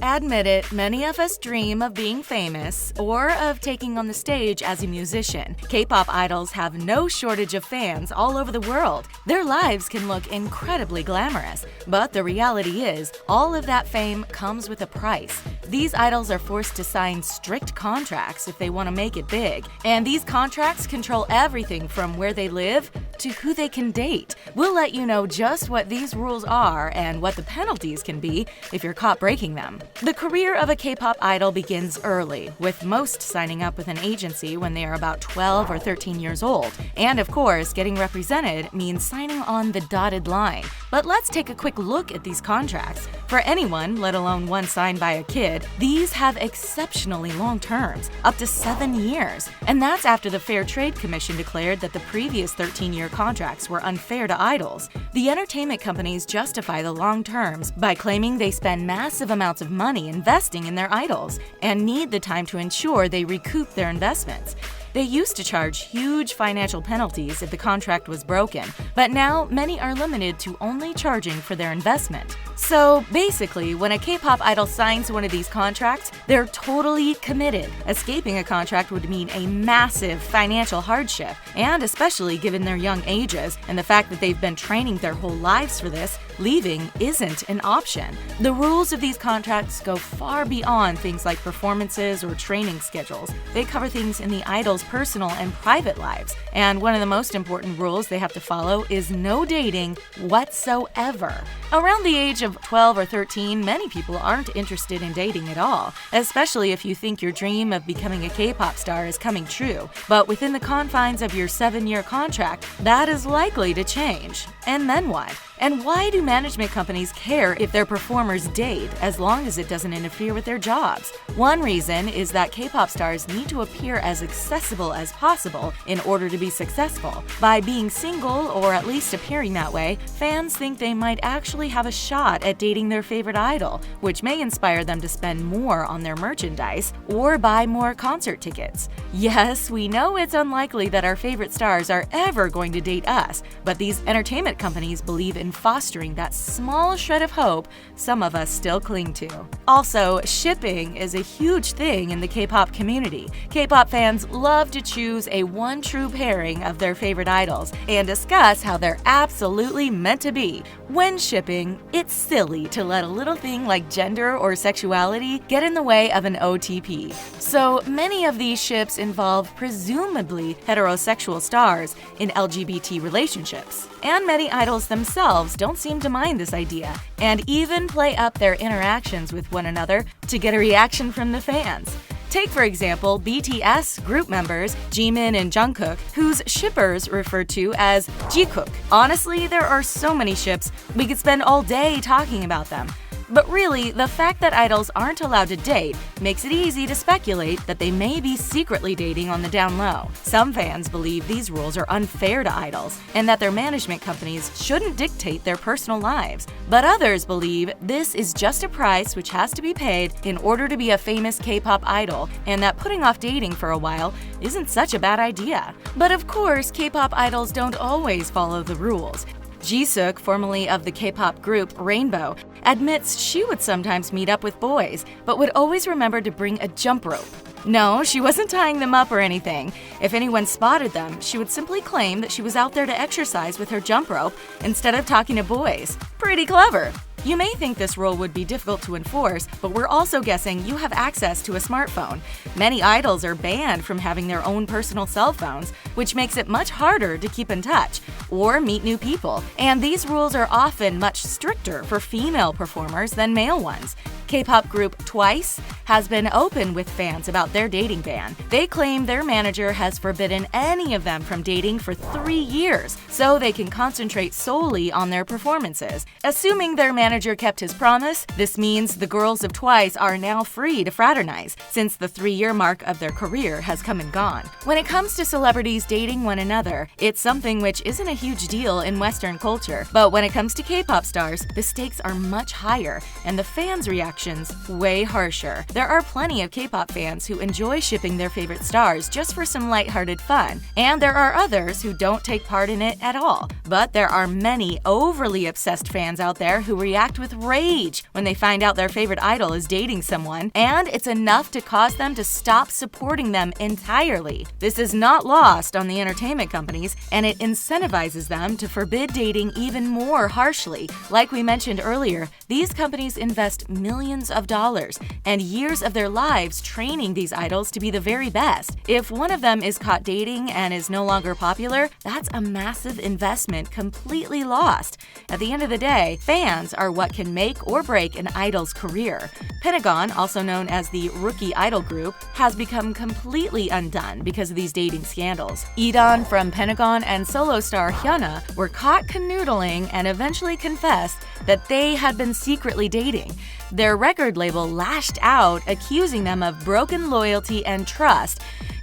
Admit it, many of us dream of being famous or of taking on the stage as a musician. K-pop idols have no shortage of fans all over the world. Their lives can look incredibly glamorous, but the reality is, all of that fame comes with a price. These idols are forced to sign strict contracts if they want to make it big, and these contracts control everything from where they live to who they can date. We'll let you know just what these rules are and what the penalties can be if you're caught breaking them. The career of a K-pop idol begins early, with most signing up with an agency when they are about 12 or 13 years old. And of course, getting represented means signing on the dotted line. But let's take a quick look at these contracts. For anyone, let alone one signed by a kid, these have exceptionally long terms, up to 7 years. And that's after the Fair Trade Commission declared that the previous 13-year contracts were unfair to idols. The entertainment companies justify the long terms by claiming they spend massive amounts of money investing in their idols and need the time to ensure they recoup their investments. They used to charge huge financial penalties if the contract was broken, but now many are limited to only charging for their investment. So basically, when a K-pop idol signs one of these contracts, they're totally committed. Escaping a contract would mean a massive financial hardship, and especially given their young ages and the fact that they've been training their whole lives for this, leaving isn't an option. The rules of these contracts go far beyond things like performances or training schedules. They cover things in the idol's personal and private lives. And one of the most important rules they have to follow is no dating whatsoever. Around the age of 12 or 13, many people aren't interested in dating at all, especially if you think your dream of becoming a K-pop star is coming true. But within the confines of your 7-year contract, that is likely to change. And then what? And why do management companies care if their performers date as long as it doesn't interfere with their jobs? One reason is that K-pop stars need to appear as accessible as possible in order to be successful. By being single, or at least appearing that way, fans think they might actually have a shot at dating their favorite idol, which may inspire them to spend more on their merchandise or buy more concert tickets. Yes, we know it's unlikely that our favorite stars are ever going to date us, but these entertainment companies believe in fostering that small shred of hope some of us still cling to. Also, shipping is a huge thing in the K-pop community. K-pop fans love to choose a one true pairing of their favorite idols and discuss how they're absolutely meant to be. When shipping, it's silly to let a little thing like gender or sexuality get in the way of an OTP. So many of these ships involve presumably heterosexual stars in LGBT relationships. And many idols themselves don't seem to mind this idea, and even play up their interactions with one another to get a reaction from the fans. Take, for example, BTS group members Jimin and Jungkook, whose shippers refer to as Jikook. Honestly, there are so many ships, we could spend all day talking about them. But really, the fact that idols aren't allowed to date makes it easy to speculate that they may be secretly dating on the down low. Some fans believe these rules are unfair to idols and that their management companies shouldn't dictate their personal lives. But others believe this is just a price which has to be paid in order to be a famous K-pop idol, and that putting off dating for a while isn't such a bad idea. But of course, K-pop idols don't always follow the rules. Jisoo, formerly of the K-pop group Rainbow, admits she would sometimes meet up with boys, but would always remember to bring a jump rope. No, she wasn't tying them up or anything. If anyone spotted them, she would simply claim that she was out there to exercise with her jump rope instead of talking to boys. Pretty clever. You may think this rule would be difficult to enforce, but we're also guessing you have access to a smartphone. Many idols are banned from having their own personal cell phones, which makes it much harder to keep in touch or meet new people. And these rules are often much stricter for female performers than male ones. K-pop group Twice has been open with fans about their dating ban. They claim their manager has forbidden any of them from dating for 3 years, so they can concentrate solely on their performances. Assuming their manager kept his promise, this means the girls of Twice are now free to fraternize, since the 3-year mark of their career has come and gone. When it comes to celebrities dating one another, it's something which isn't a huge deal in Western culture. But when it comes to K-pop stars, the stakes are much higher, and the fans' reaction actions way harsher. There are plenty of K-pop fans who enjoy shipping their favorite stars just for some lighthearted fun, and there are others who don't take part in it at all. But there are many overly obsessed fans out there who react with rage when they find out their favorite idol is dating someone, and it's enough to cause them to stop supporting them entirely. This is not lost on the entertainment companies, and it incentivizes them to forbid dating even more harshly. Like we mentioned earlier, these companies invest millions of dollars and years of their lives training these idols to be the very best. If one of them is caught dating and is no longer popular, that's a massive investment completely lost. At the end of the day, fans are what can make or break an idol's career. Pentagon, also known as the Rookie Idol Group, has become completely undone because of these dating scandals. Edan from Pentagon and solo star Hyuna were caught canoodling and eventually confessed that they had been secretly dating. Their record label lashed out, accusing them of broken loyalty and trust,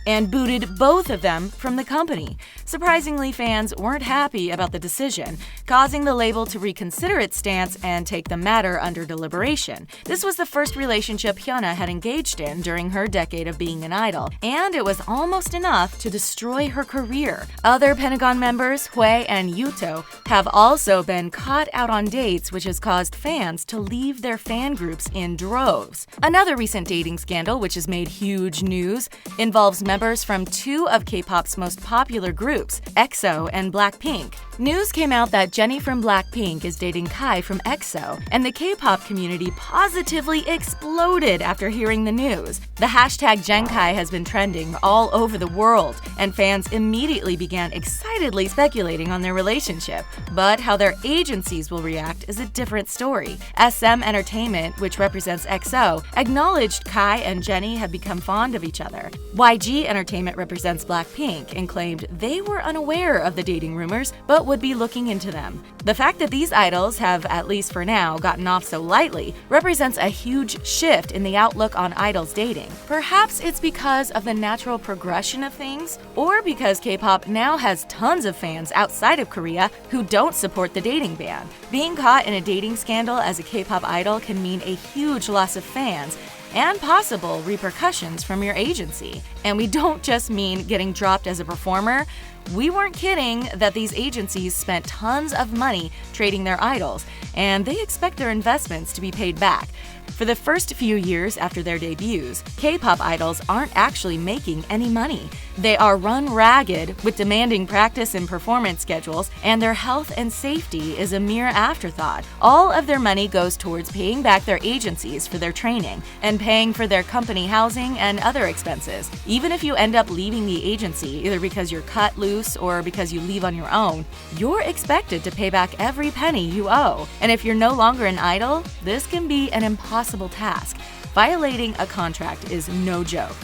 and booted both of them from the company. Surprisingly, fans weren't happy about the decision, causing the label to reconsider its stance and take the matter under deliberation. This was the first relationship Hyuna had engaged in during her decade of being an idol, and it was almost enough to destroy her career. Other Pentagon members, Hui and Yuto, have also been caught out on dates, which has caused fans to leave their fan groups in droves. Another recent dating scandal, which has made huge news, involves members from two of K-pop's most popular groups, EXO and Blackpink. News came out that Jennie from BLACKPINK is dating Kai from EXO, and the K-pop community positively exploded after hearing the news. The hashtag #JenKai has been trending all over the world, and fans immediately began excitedly speculating on their relationship. But how their agencies will react is a different story. SM Entertainment, which represents EXO, acknowledged Kai and Jennie have become fond of each other. YG Entertainment represents Blackpink and claimed they were unaware of the dating rumors, but would be looking into them. The fact that these idols have, at least for now, gotten off so lightly represents a huge shift in the outlook on idols dating. Perhaps it's because of the natural progression of things, or because K-pop now has tons of fans outside of Korea who don't support the dating ban. Being caught in a dating scandal as a K-pop idol can mean a huge loss of fans and possible repercussions from your agency. And we don't just mean getting dropped as a performer. We weren't kidding that these agencies spent tons of money trading their idols, and they expect their investments to be paid back. For the first few years after their debuts, K-pop idols aren't actually making any money. They are run ragged with demanding practice and performance schedules, and their health and safety is a mere afterthought. All of their money goes towards paying back their agencies for their training and paying for their company housing and other expenses. Even if you end up leaving the agency, either because you're cut loose or because you leave on your own, you're expected to pay back every penny you owe. And if you're no longer an idol, this can be an impossible task. Violating a contract is no joke.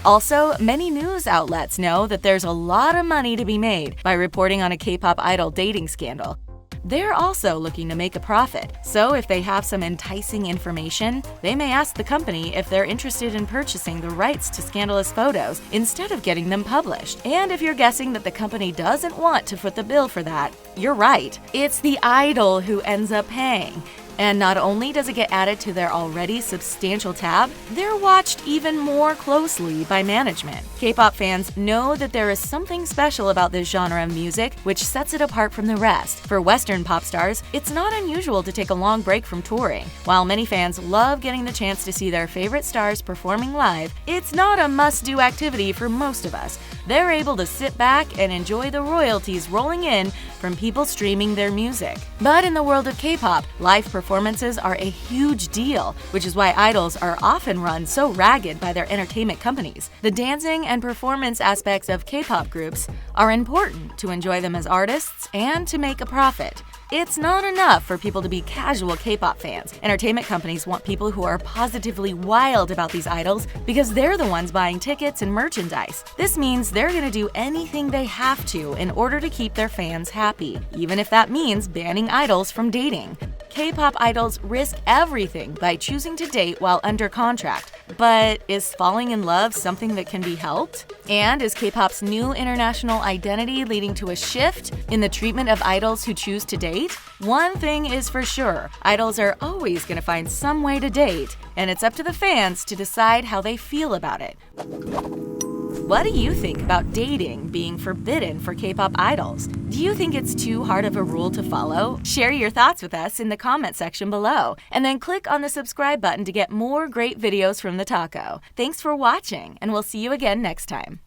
Also, many news outlets know that there's a lot of money to be made by reporting on a K-pop idol dating scandal. They're also looking to make a profit, so if they have some enticing information, they may ask the company if they're interested in purchasing the rights to scandalous photos instead of getting them published. And if you're guessing that the company doesn't want to foot the bill for that, you're right. It's the idol who ends up paying. And not only does it get added to their already substantial tab, they're watched even more closely by management. K-pop fans know that there is something special about this genre of music, which sets it apart from the rest. For Western pop stars, it's not unusual to take a long break from touring. While many fans love getting the chance to see their favorite stars performing live, it's not a must-do activity for most of us. They're able to sit back and enjoy the royalties rolling in from people streaming their music. But in the world of K-pop, live performances are a huge deal, which is why idols are often run so ragged by their entertainment companies. The dancing and performance aspects of K-pop groups are important to enjoy them as artists and to make a profit. It's not enough for people to be casual K-pop fans. Entertainment companies want people who are positively wild about these idols because they're the ones buying tickets and merchandise. This means they're going to do anything they have to in order to keep their fans happy, even if that means banning idols from dating. K-pop idols risk everything by choosing to date while under contract. But is falling in love something that can be helped? And is K-pop's new international identity leading to a shift in the treatment of idols who choose to date? One thing is for sure, idols are always going to find some way to date, and it's up to the fans to decide how they feel about it. What do you think about dating being forbidden for K-pop idols? Do you think it's too hard of a rule to follow? Share your thoughts with us in the comment section below, and then click on the subscribe button to get more great videos from the Taco. Thanks for watching, and we'll see you again next time.